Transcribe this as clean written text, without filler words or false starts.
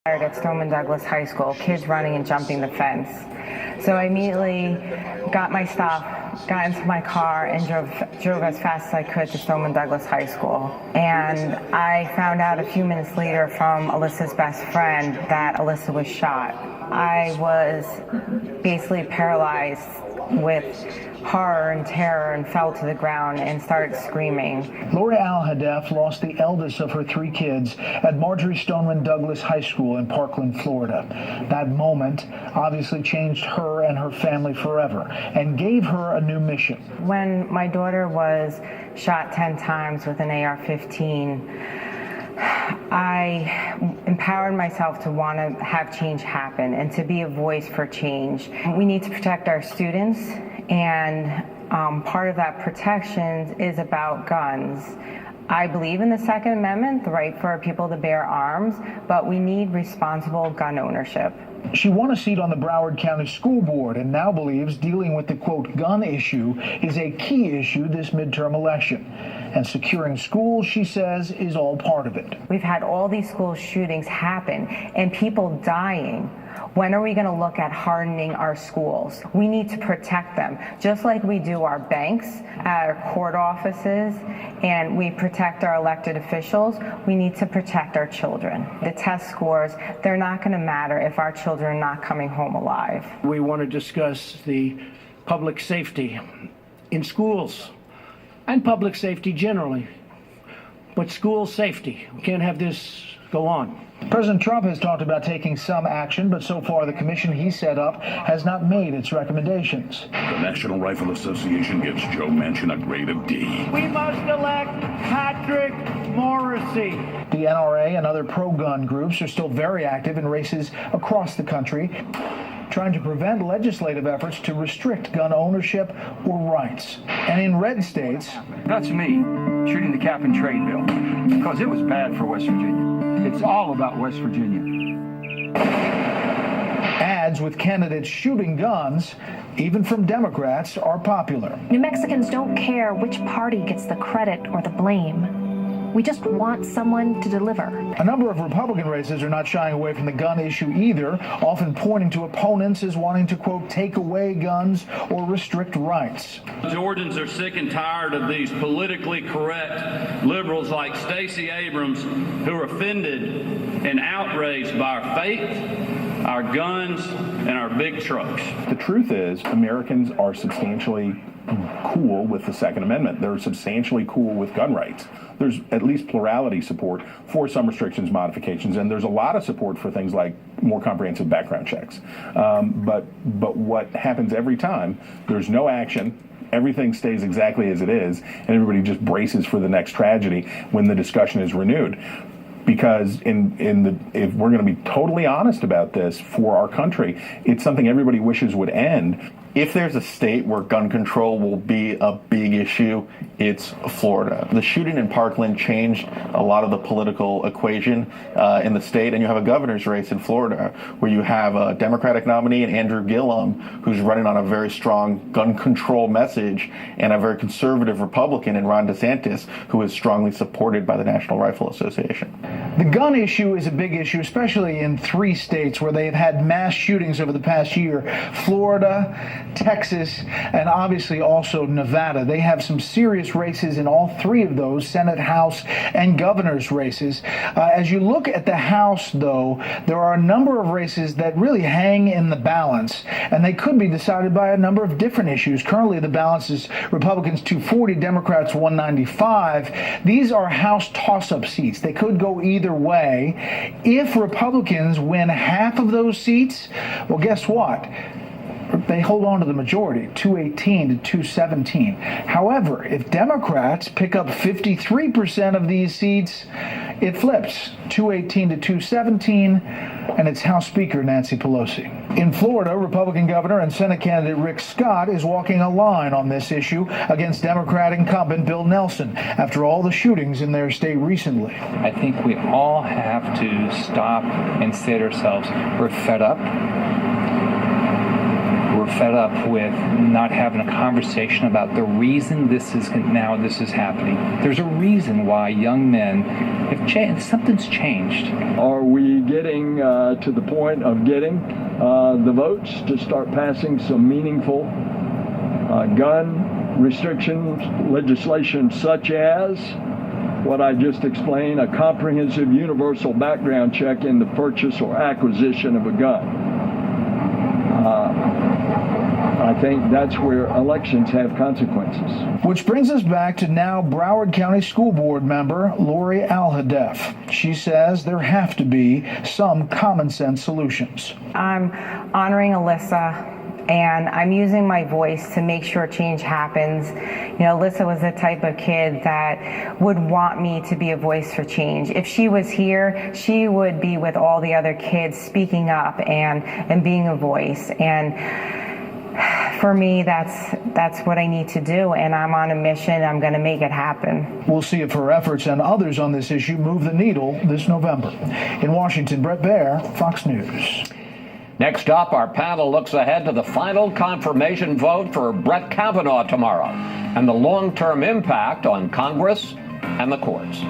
At Stoneman Douglas High School, kids running and jumping the fence. So I immediately got my stuff, got into my car, and drove as fast as I could to Stoneman Douglas High School. And I found out a few minutes later from Alyssa's best friend that Alyssa was shot. I was basically paralyzed with horror and terror and fell to the ground and started screaming. Lori Al-Hadef lost the eldest of her 3 kids at Marjory Stoneman Douglas High School in Parkland, Florida. That moment obviously changed her and her family forever and gave her a new mission. When my daughter was shot 10 times with an AR-15, I empowered myself to want to have change happen and to be a voice for change. We need to protect our students, and part of that protection is about guns. I believe in the Second Amendment, the right for people to bear arms, but we need responsible gun ownership. She won a seat on the Broward County School Board and now believes dealing with the, quote, gun issue is a key issue this midterm election. And securing schools, she says, is all part of it. We've had all these school shootings happen and people dying. When are we going to look at hardening our schools? We need to protect them, just like we do our banks, our court offices, and we protect our elected officials. We need to protect our children. The test scores, they're not going to matter if our children are not coming home alive. We want to discuss the public safety in schools and public safety generally, but school safety. We can't have this go on. President Trump has talked about taking some action, but so far the commission he set up has not made its recommendations. The National Rifle Association gives Joe Manchin a grade of D. We must elect Patrick Morrisey. The NRA and other pro-gun groups are still very active in races across the country, trying to prevent legislative efforts to restrict gun ownership or rights. And in red states... That's me, shooting the cap and trade bill, because it was bad for West Virginia. It's all about West Virginia. Ads with candidates shooting guns, even from Democrats, are popular. New Mexicans don't care which party gets the credit or the blame. We just want someone to deliver. A number of Republican races are not shying away from the gun issue either, often pointing to opponents as wanting to, quote, take away guns or restrict rights. Georgians are sick and tired of these politically correct liberals like Stacey Abrams who are offended and outraged by our faith, our guns, and our big trucks. The truth is, Americans are substantially cool with the Second Amendment. They're substantially cool with gun rights. There's at least plurality support for some restrictions, modifications, and there's a lot of support for things like more comprehensive background checks. But what happens every time, there's no action, everything stays exactly as it is, and everybody just braces for the next tragedy when the discussion is renewed. Because if we're going to be totally honest about this for our country, it's something everybody wishes would end. If there's a state where gun control will be a big issue, it's Florida. The shooting in Parkland changed a lot of the political equation in the state, and you have a governor's race in Florida where you have a Democratic nominee, and Andrew Gillum, who's running on a very strong gun control message, and a very conservative Republican in Ron DeSantis, who is strongly supported by the National Rifle Association. The gun issue is a big issue, especially in 3 states where they've had mass shootings over the past year: Florida, Texas, and obviously also Nevada. They have some serious races in all 3 of those, Senate, House, and governor's races. As you look at the House, though, there are a number of races that really hang in the balance, and they could be decided by a number of different issues. Currently, the balance is Republicans 240, Democrats 195. These are House toss-up seats. They could go either way. If Republicans win half of those seats, well, guess what? They hold on to the majority, 218 to 217. However, if Democrats pick up 53% of these seats, it flips, 218 to 217, and it's House Speaker Nancy Pelosi. In Florida, Republican Governor and Senate candidate Rick Scott is walking a line on this issue against Democrat incumbent Bill Nelson after all the shootings in their state recently. I think we all have to stop and say to ourselves, we're fed up. We're fed up with not having a conversation about the reason this is happening. There's a reason why young men have changed. Something's changed. Are we getting to the point of getting the votes to start passing some meaningful gun restrictions legislation, such as what I just explained, a comprehensive universal background check in the purchase or acquisition of a gun? I think that's where elections have consequences. Which brings us back to now Broward County School Board member Lori Alhadeff. She says there have to be some common sense solutions. I'm honoring Alyssa, and I'm using my voice to make sure change happens. You know, Alyssa was the type of kid that would want me to be a voice for change. If she was here, she would be with all the other kids speaking up and being a voice. And for me, that's what I need to do, and I'm on a mission. I'm going to make it happen. We'll see if her efforts and others on this issue move the needle this November. In Washington, Brett Baer, Fox News. Next up, our panel looks ahead to the final confirmation vote for Brett Kavanaugh tomorrow and the long-term impact on Congress and the courts.